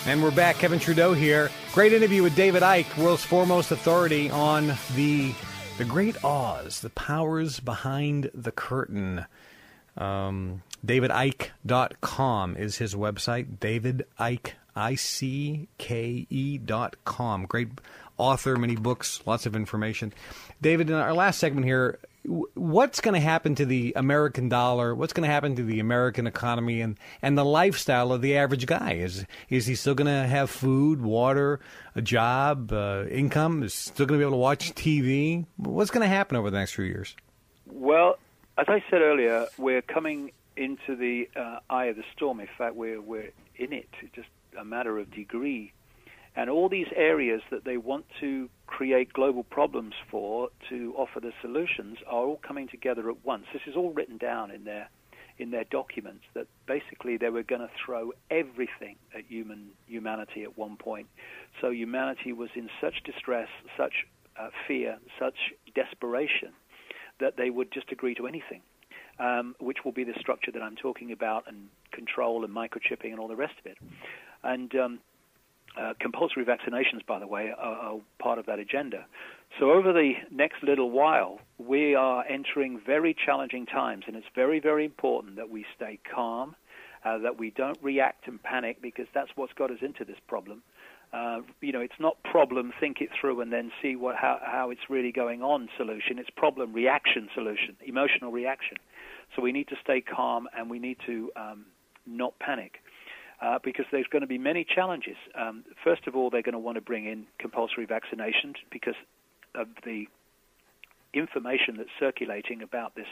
And we're back. Kevin Trudeau here. Great interview with David Icke, world's foremost authority on the great Oz, the powers behind the curtain. DavidIcke.com is his website. David Icke, ICKE.com. Great author, many books, lots of information. David, in our last segment here, what's going to happen to the American dollar? What's going to happen to the American economy and the lifestyle of the average guy? Is he still going to have food, water, a job, income? Is he still going to be able to watch TV? What's going to happen over the next few years? Well, as I said earlier, we're coming into the eye of the storm. In fact, we're in it. It's just a matter of degree. And all these areas that they want to create global problems for, to offer the solutions, are all coming together at once. This is all written down in their documents, that basically they were going to throw everything at humanity at one point. So humanity was in such distress, such fear, such desperation, that they would just agree to anything, which will be the structure that I'm talking about, and control and microchipping and all the rest of it. And compulsory vaccinations, by the way, are part of that agenda. So over the next little while, we are entering very challenging times, and it's very, very important that we stay calm, that we don't react and panic, because that's what's got us into this problem. It's not problem, think it through, and then see how it's really going on solution. It's problem, reaction, solution, emotional reaction. So we need to stay calm, and we need to not panic. Because there's going to be many challenges. First of all, they're going to want to bring in compulsory vaccinations because of the information that's circulating about this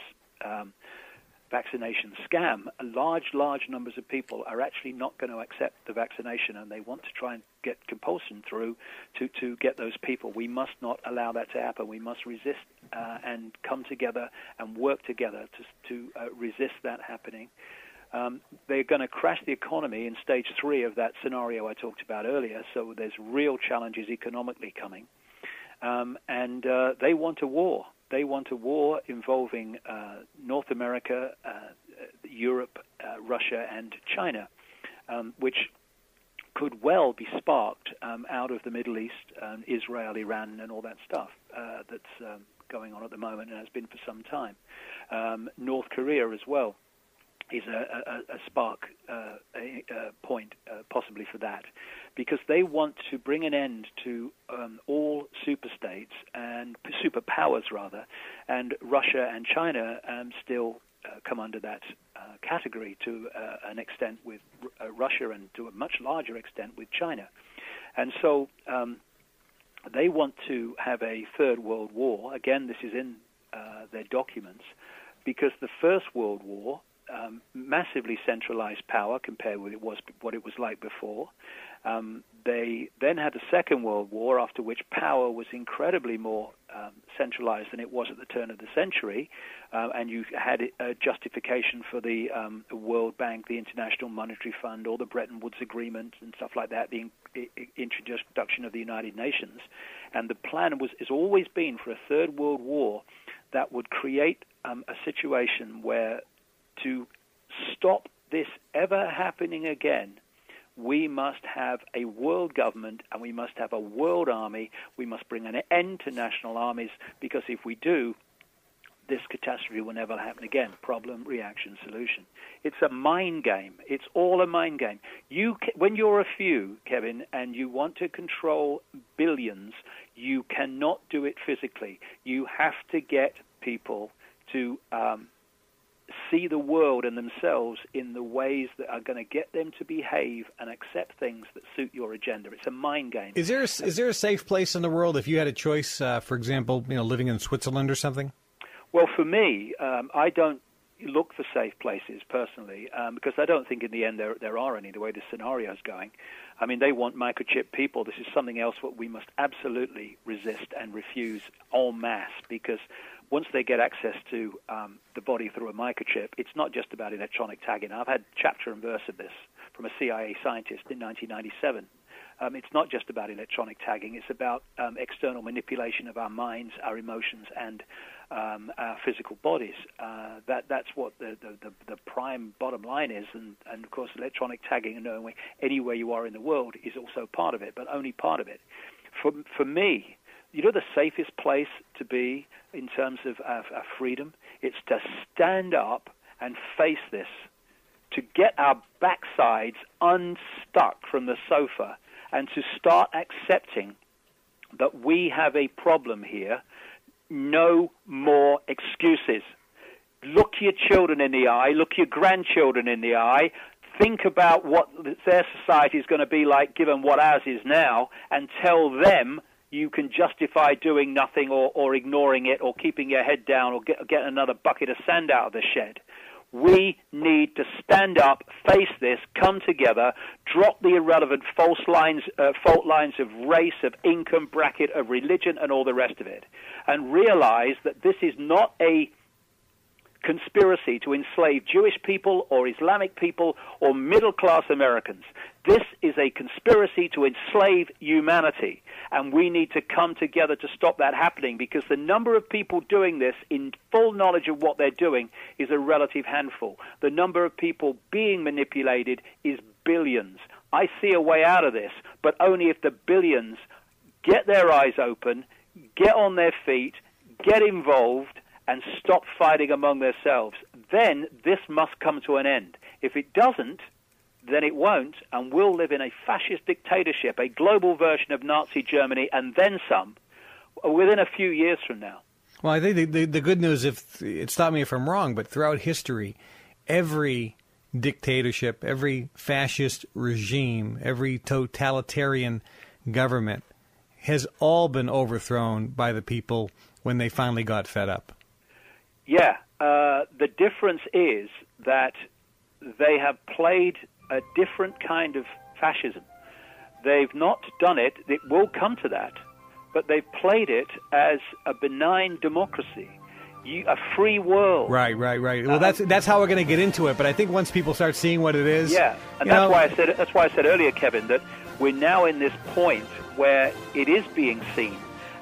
vaccination scam. Large numbers of people are actually not going to accept the vaccination, and they want to try and get compulsion through to get those people. We must not allow that to happen. We must resist and come together and work together to resist that happening. They're going to crash the economy in stage 3 of that scenario I talked about earlier, so there's real challenges economically coming. And they want a war. They want a war involving North America, Europe, Russia, and China, which could well be sparked out of the Middle East, Israel, Iran, and all that stuff that's going on at the moment and has been for some time. North Korea as well is a spark point possibly for that, because they want to bring an end to all superstates and superpowers rather, and Russia and China still come under that category to an extent with Russia, and to a much larger extent with China. And so they want to have a third world war. Again, this is in their documents, because the First World War massively centralized power compared with what it was like before. They then had the Second World War, after which power was incredibly more centralized than it was at the turn of the century, and you had a justification for the World Bank, the International Monetary Fund, or the Bretton Woods Agreement and stuff like that, the introduction of the United Nations. And the plan has always been for a Third World War that would create a situation where, to stop this ever happening again, we must have a world government and we must have a world army. We must bring an end to national armies, because if we do, this catastrophe will never happen again. Problem, reaction, solution. It's a mind game. It's all a mind game. When you're a few, Kevin, and you want to control billions, you cannot do it physically. You have to get people to see the world and themselves in the ways that are going to get them to behave and accept things that suit your agenda. It's a mind game. Is there a safe place in the world if you had a choice, for example, living in Switzerland or something? Well, for me, I don't look for safe places personally, because I don't think in the end there are any, the way the scenario is going. I mean, they want microchip people. This is something else what we must absolutely resist and refuse en masse, because once they get access to the body through a microchip, it's not just about electronic tagging. I've had chapter and verse of this from a CIA scientist in 1997. It's not just about electronic tagging. It's about external manipulation of our minds, our emotions, and our physical bodies. That's what the prime bottom line is. And of course, electronic tagging and knowing anywhere you are in the world is also part of it, but only part of it. For me, the safest place to be in terms of freedom, it's to stand up and face this, to get our backsides unstuck from the sofa and to start accepting that we have a problem here. No more excuses. Look your children in the eye, look your grandchildren in the eye, think about what their society is going to be like given what ours is now, and tell them you can justify doing nothing or ignoring it or keeping your head down or get another bucket of sand out of the shed. We need to stand up, face this, come together, drop the irrelevant fault lines of race, of income bracket, of religion, and all the rest of it, and realize that this is not a conspiracy to enslave Jewish people or Islamic people or middle-class Americans. This is a conspiracy to enslave humanity, and we need to come together to stop that happening, because the number of people doing this in full knowledge of what they're doing is a relative handful. The number of people being manipulated is billions. I see a way out of this, but only if the billions get their eyes open, get on their feet, get involved, and stop fighting among themselves. Then this must come to an end. If it doesn't, then it won't, and we'll live in a fascist dictatorship, a global version of Nazi Germany, and then some, within a few years from now. Well, I think the good news, stop me if I'm wrong, but throughout history, every dictatorship, every fascist regime, every totalitarian government has all been overthrown by the people when they finally got fed up. Yeah, the difference is that they have played a different kind of fascism. They've not done it, it will come to that, but they've played it as a benign democracy, a free world. Right. Well, that's how we're going to get into it, but I think once people start seeing what it is... Yeah, and that's why I said earlier, Kevin, that we're now in this point where it is being seen.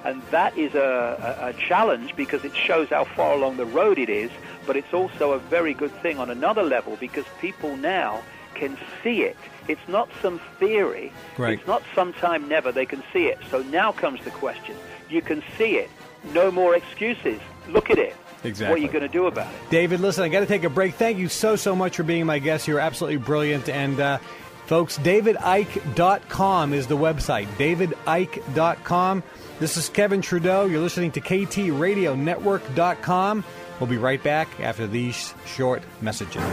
And that is a challenge, because it shows how far along the road it is, but it's also a very good thing on another level, because people now can see it. It's not some theory. Right. It's not sometime never. They can see it. So now comes the question. You can see it. No more excuses. Look at it. Exactly. What are you going to do about it? David, listen, I got to take a break. Thank you so much for being my guest. You're absolutely brilliant. And folks, davidicke.com is the website. davidicke.com. This is Kevin Trudeau. You're listening to KTRadioNetwork.com. We'll be right back after these short messages.